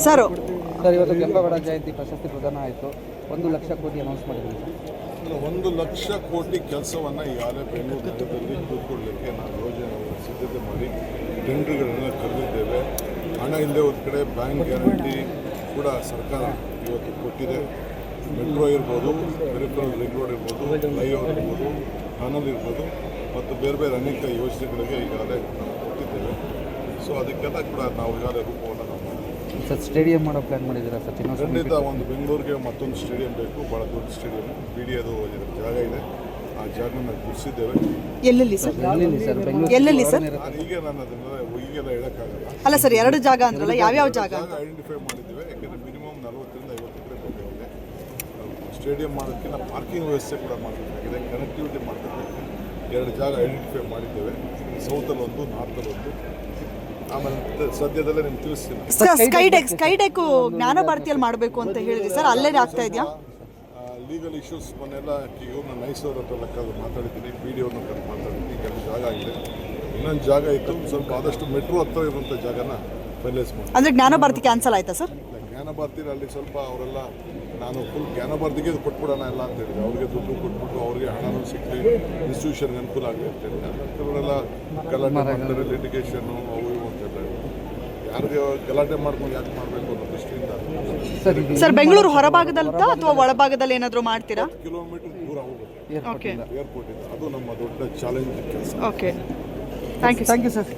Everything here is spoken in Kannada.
ಸರ್ ಇವತ್ತು ಕೆಂಪೇಗೌಡ ಜಯಂತಿ ಪ್ರಶಸ್ತಿ ಪ್ರದಾನ ಆಯಿತು. 1 ಲಕ್ಷ ಕೋಟಿ ಅನೌನ್ಸ್ ಮಾಡಿದ್ದೀವಿ. 1 ಲಕ್ಷ ಕೋಟಿ ಕೆಲಸವನ್ನು ಈಗಾಗಲೇ ಬೆಂಗಳೂರು ನಗರದಲ್ಲಿ ಕೂತ್ಕೊಳ್ಳಲಿಕ್ಕೆ ನಾವು ಯೋಜನೆ ಸಿದ್ಧತೆ ಮಾಡಿ ಟೆಂಡರ್ಗಳನ್ನ ಕರೆದಿದ್ದೇವೆ. ಹಣ ಇಲ್ಲದೆ ಒಂದು ಕಡೆ ಬ್ಯಾಂಕ್ ಗ್ಯಾರಂಟಿ ಕೂಡ ಸರ್ಕಾರ ಇವತ್ತು ಕೊಟ್ಟಿದೆ. ಮೆಟ್ರೋ ಇರ್ಬೋದು, ಪೆರಿಫೆರಲ್ ರಿಂಗ್ ರೋಡ್ ಇರ್ಬೋದು, ಫ್ಲೈಓವರ್ ಇರ್ಬೋದು, ಟನಲ್ ಇರ್ಬೋದು ಮತ್ತು ಬೇರೆ ಬೇರೆ ಅನೇಕ ಯೋಜನೆಗಳಿಗೆ ಈಗಾಗಲೇ ನಾವು ಕೊಟ್ಟಿದ್ದೇವೆ. ಸೊ ಅದಕ್ಕೆಲ್ಲ ಕೂಡ ನಾವು ಈಗಾಗಲೇ ರೂಪವನ್ನು ನಾವು ಮಾಡಿದ್ದೀವಿ. ಸರ್ ಸ್ಟೇಡಿಯಂ ಮಾಡೋ ಪ್ಲ್ಯಾನ್ ಮಾಡಿದ್ದೀರಾ ಸರ್? ಖಂಡಿತ ಒಂದು ಬೆಂಗಳೂರಿಗೆ ಮತ್ತೊಂದು ಸ್ಟೇಡಿಯಂ ಬೇಕು, ಭಾಳ ದೊಡ್ಡ ಸ್ಟೇಡಿಯಂ. BDAದು ಜಾಗ ಇದೆ, ಆ ಜಾಗನ ಗುರುತಿಸಿದ್ದೇವೆ. ಎಲ್ಲೆಲ್ಲಿ ಸರ್? ಎಲ್ಲೆಲ್ಲಿ ಸರ್? ನಾನು ಅದನ್ನೆಲ್ಲ ಈಗೆಲ್ಲ ಹೇಳೋಕ್ಕಾಗಲ್ಲ. ಅಲ್ಲ ಸರ್, 2 ಜಾಗ ಅಂದ್ರಲ್ಲ, ಯಾವ್ಯಾವ ಜಾಗ ಐಡೆಂಟಿಫೈ ಮಾಡಿದ್ದೇವೆ. ಯಾಕೆಂದರೆ ಮಿನಿಮಮ್ 40ರಿಂದ 50 ಎಕರೆ ಬೇಕಾಗಿದೆ. ಸ್ಟೇಡಿಯಂ ಮಾಡೋದಕ್ಕಿಂತ ಪಾರ್ಕಿಂಗ್ ವ್ಯವಸ್ಥೆ ಕೂಡ ಮಾಡಬೇಕಾಗಿದೆ, ಕನೆಕ್ಟಿವಿಟಿ ಮಾಡಬೇಕಾಗಿದೆ. 2 ಜಾಗ ಐಡೆಂಟಿಫೈ ಮಾಡಿದ್ದೇವೆ, ಸೌತಲ್ಲಿ ಒಂದು, ನಾರ್ತಲ್ಲಿ ಒಂದು. ಆಮೇಲೆ ಸದ್ಯದಲ್ಲೇ ನಿಮ್ಗೆ ತಿಳಿಸ್ತೀನಿ. ಸ್ಕೈಡೆಕ್ ಜ್ಞಾನ ಭಾರತಿಯಲ್ಲಿ ಮಾಡಬೇಕು ಅಂತ ಹೇಳಿದ್ರಿ ಸರ್, ಅಲ್ಲೇ ಆಗ್ತಾ ಇದೆಯಾ? ಲೀಗಲ್ ಇಶ್ಯೂಸ್ ಮೊನ್ನೆಲ್ಲ ಇವ್ರನ್ನ ನೈಸೂರ್ ಹತ್ರ ಲೆಕ್ಕದಲ್ಲಿ ಮಾತಾಡಿದ್ದೀನಿ, BDOನ ಕರೆದು ಮಾತಾಡಿದ್ದೀನಿ. ಈಗ ಜಾಗ ಆಗಿದೆ, ಇನ್ನೊಂದು ಜಾಗ ಇತ್ತು. ಸ್ವಲ್ಪ ಆದಷ್ಟು ಮೆಟ್ರೋ ಹತ್ರ ಇರುವಂಥ ಜಾಗನ ಫೈನಲೈಸ್ ಮಾಡಿ. ಅಂದರೆ ಜ್ಞಾನ ಭಾರತಿ ಕ್ಯಾನ್ಸಲ್ ಆಯ್ತಾ ಸರ್? ಜ್ಞಾನ ಭಾರತಿಲಿ ಅಲ್ಲಿ ಸ್ವಲ್ಪ ಅವರೆಲ್ಲ ನಾನು ಫುಲ್ ಜ್ಞಾನ ಭಾರತಿಗೆ ಕೊಟ್ಬಿಡೋಣ ಎಲ್ಲ ಅಂತ ಹೇಳಿದೆ. ಅವ್ರಿಗೆ ದುಡ್ಡು ಕೊಟ್ಬಿಟ್ಟು ಅವ್ರಿಗೆ ಹಣನೂ ಸಿಕ್ಕಲಿ, ಇನ್ಸ್ಟಿಟ್ಯೂಷನ್ಗೆ ಅನುಕೂಲ ಆಗಲಿ ಅಂತ ಹೇಳಿದೆ. ಅವರೆಲ್ಲ ಗಲಾಟೆ ಮಾಡ್ತಾರೆ, ಲಿಟಿಗೇಷನ್ನು ಅವು ಇವು ಅಂತೆಲ್ಲ. ಯಾರಿಗೆ ಗಲಾಟೆ ಮಾಡ್ಕೊಂಡು ಯಾಕೆ ಮಾಡಬೇಕು ಅನ್ನೋ ದೃಷ್ಟಿಯಿಂದ ಸರ್, ಬೆಂಗಳೂರು ಹೊರಭಾಗದಲ್ಲ ಅಥವಾ ಒಳಭಾಗದಲ್ಲಿ ಏನಾದರೂ ಮಾಡ್ತೀರಾ? ಕಿಲೋಮೀಟರ್ ದೂರ ಹೋಗುತ್ತೆ ಓಕೆ, ಏರ್ಪೋರ್ಟಿಂದ. ಅದು ನಮ್ಮ ದೊಡ್ಡ ಚಾಲೆಂಜ್ ಕೆಲಸ. Okay, thank you sir.